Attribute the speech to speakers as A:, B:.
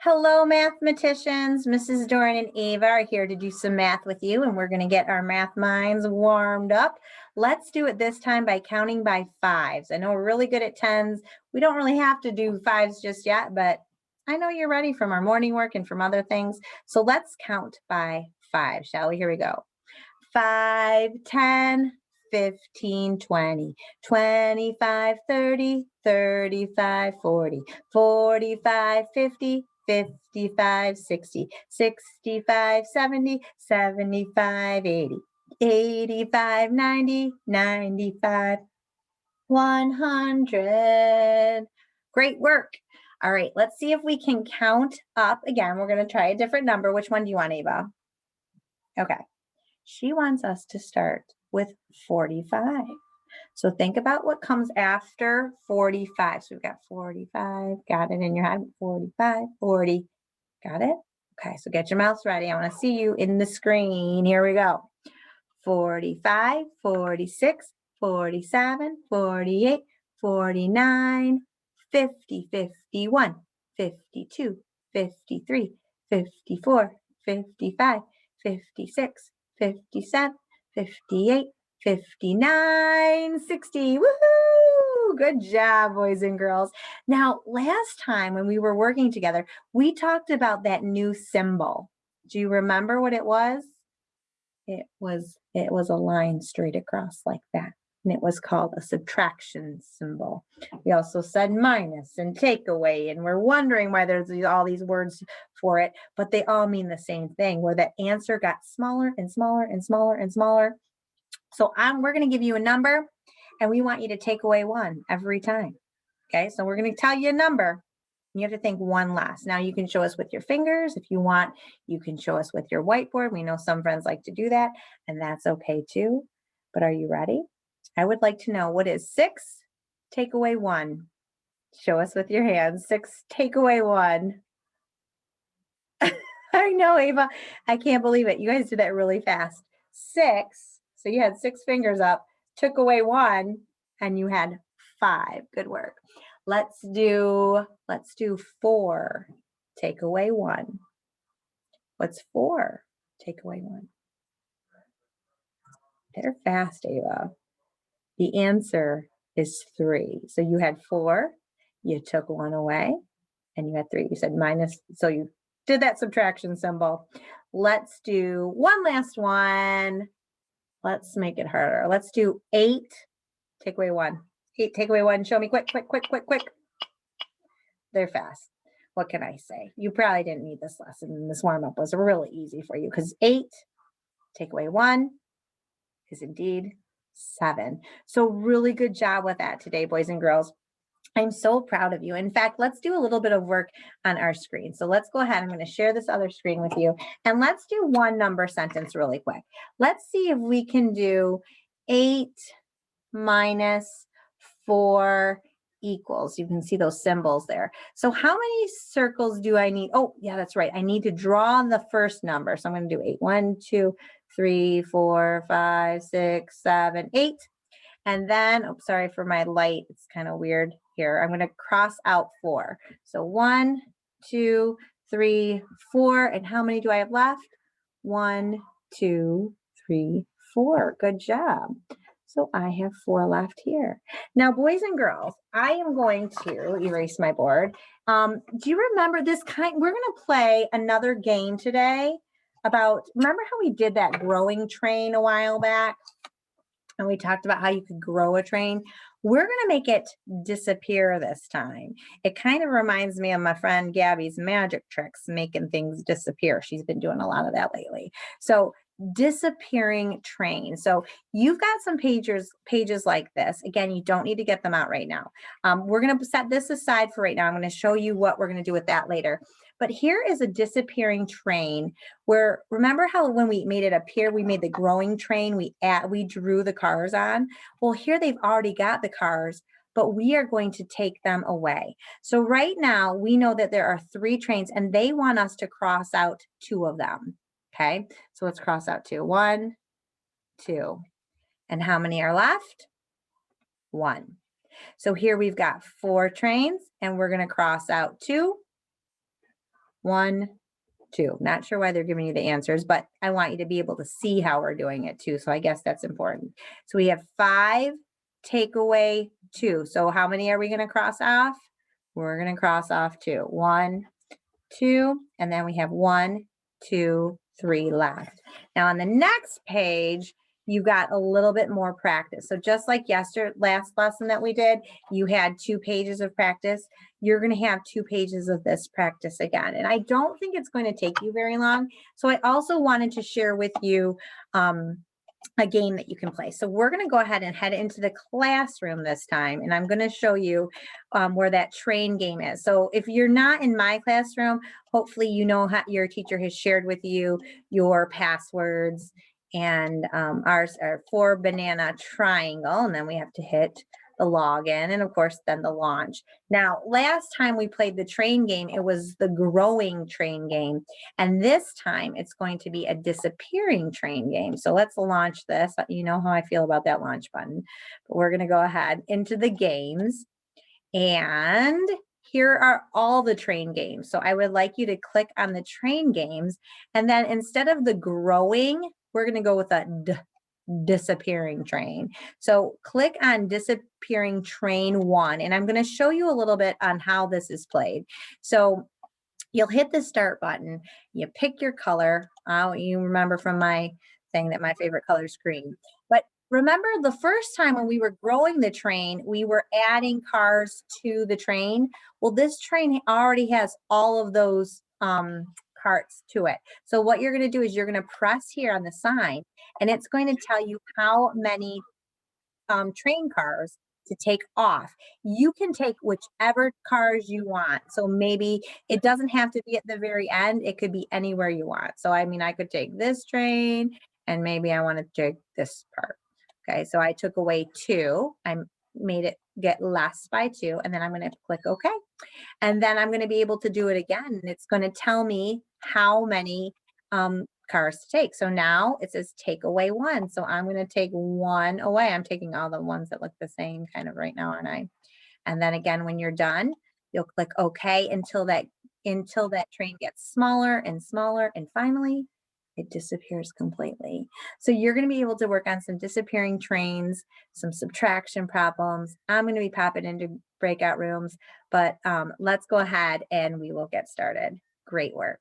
A: Hello, mathematicians. Mrs. Doran and Ava are here to do some math with you, and we're going to get our math minds warmed up. Let's do it this time by counting by fives. I know we're really good at tens. We don't really have to do fives just yet, but I know you're ready from our morning work and from other things. So let's count by five, shall we? Here we go. 5, 10, 15, 20, 25, 30, 35, 40, 45, 50, 55, 60, 65, 70, 75, 80, 85, 90, 95, 100. Great work. All right, let's see if we can count up. Again, we're going to try a different number. Which one do you want, Ava? Okay. She wants us to start with 45. So think about what comes after 45. So we've got 45, got it in your head, 45, 40, got it? Okay, so get your mouse ready. I want to see you in the screen. Here we go. 45, 46, 47, 48, 49, 50, 51, 52, 53, 54, 55, 56, 57, 58, 59, 60. Woohoo! Good job, boys and girls. Now, last time when we were working together, we talked about that new symbol. Do you remember what it was? It was a line straight across like that. And it was called a subtraction symbol. We also said minus and take away, and we're wondering why there's all these words for it, but they all mean the same thing, where the answer got smaller and smaller and smaller and smaller. So we're going to give you a number, and we want you to take away one every time. Okay, so we're going to tell you a number. You have to think one less. Now you can show us with your fingers if you want. You can show us with your whiteboard. We know some friends like to do that, and that's okay too. But are you ready? I would like to know, what is 6 take away 1? Show us with your hands. 6 take away 1. I know, Ava. I can't believe it. You guys did that really fast. 6. So you had 6 fingers up, took away 1, and you had 5. Good work. Let's do 4. Take away 1. What's 4? Take away 1. They're fast, Ava. The answer is 3. So you had 4, you took 1 away, and you had 3. You said minus, so you did that subtraction symbol. Let's do one last one. Let's make it harder. Let's do 8, take away 1. 8, take away 1. Show me quick, quick, quick, quick, quick. They're fast. What can I say? You probably didn't need this lesson. This warm-up was really easy for you because 8, take away 1 is indeed 7. So really good job with that today, boys and girls. I'm so proud of you. In fact, let's do a little bit of work on our screen. So let's go ahead. I'm going to share this other screen with you, and let's do one number sentence really quick. Let's see if we can do 8 minus 4 equals. You can see those symbols there. So how many circles do I need? Oh, yeah, that's right. I need to draw the first number. So I'm going to do 8. 1, 2, 3, 4, 5, 6, 7, 8. And then, oh, sorry for my light. It's kind of weird here. I'm going to cross out 4. So 1, 2, 3, 4. And how many do I have left? 1, 2, 3, 4. Good job. So I have 4 left here. Now, boys and girls, I am going to erase my board. Do you remember this we're going to play another game today remember how we did that growing train a while back? And we talked about how you could grow a train. We're going to make it disappear this time. It kind of reminds me of my friend Gabby's magic tricks, making things disappear. She's been doing a lot of that lately. So disappearing train. So you've got some pages like this. Again, you don't need to get them out right now. We're going to set this aside for right now. I'm going to show you what we're going to do with that later. But here is a disappearing train where, remember how when we made it appear, we made the growing train, we drew the cars on? Well, here they've already got the cars, but we are going to take them away. So right now we know that there are 3 trains and they want us to cross out 2 of them. Okay, so let's cross out 2. 1, 2. And how many are left? 1. So here we've got 4 trains and we're going to cross out 2. 1, 2. Not sure why they're giving you the answers, but I want you to be able to see how we're doing it too. So I guess that's important. So we have 5, take away 2. So how many are we going to cross off? We're going to cross off 2. 1, 2, and then we have 1, 2, 3 left. Now on the next page, you got a little bit more practice. So just like last lesson that we did, you had 2 pages of practice. You're going to have 2 pages of this practice again. And I don't think it's going to take you very long. So I also wanted to share with you a game that you can play. So we're going to go ahead and head into the classroom this time, and I'm going to show you where that train game is. So if you're not in my classroom, hopefully you know how your teacher has shared with you your passwords, and ours are 4 banana triangle, and then we have to hit the login, and of course then the launch. Now, last time we played the train game, it was the growing train game. And this time it's going to be a disappearing train game. So let's launch this. You know how I feel about that launch button. But we're going to go ahead into the games. And here are all the train games. So I would like you to click on the train games. And then instead of the growing, we're going to go with a disappearing train. So click on disappearing train 1. And I'm going to show you a little bit on how this is played. So you'll hit the start button, you pick your color. You remember from my thing that my favorite color is green. But remember the first time when we were growing the train, we were adding cars to the train. Well, this train already has all of those carts to it. So what you're going to do is you're going to press here on the sign, and it's going to tell you how many train cars to take off. You can take whichever cars you want. So maybe it doesn't have to be at the very end. It could be anywhere you want. So I mean, I could take this train, and maybe I want to take this part. Okay, so I took away 2. I made it get less by 2, and then I'm going to click OK. And then I'm going to be able to do it again. And it's going to tell me how many cars to take. So now it says take away 1. So I'm going to take 1 away. I'm taking all the ones that look the same kind of right now, aren't I? And then again, when you're done, you'll click OK until that train gets smaller and smaller, and finally it disappears completely. So you're going to be able to work on some disappearing trains, some subtraction problems. I'm going to be popping into breakout rooms, but let's go ahead and we will get started. Great work.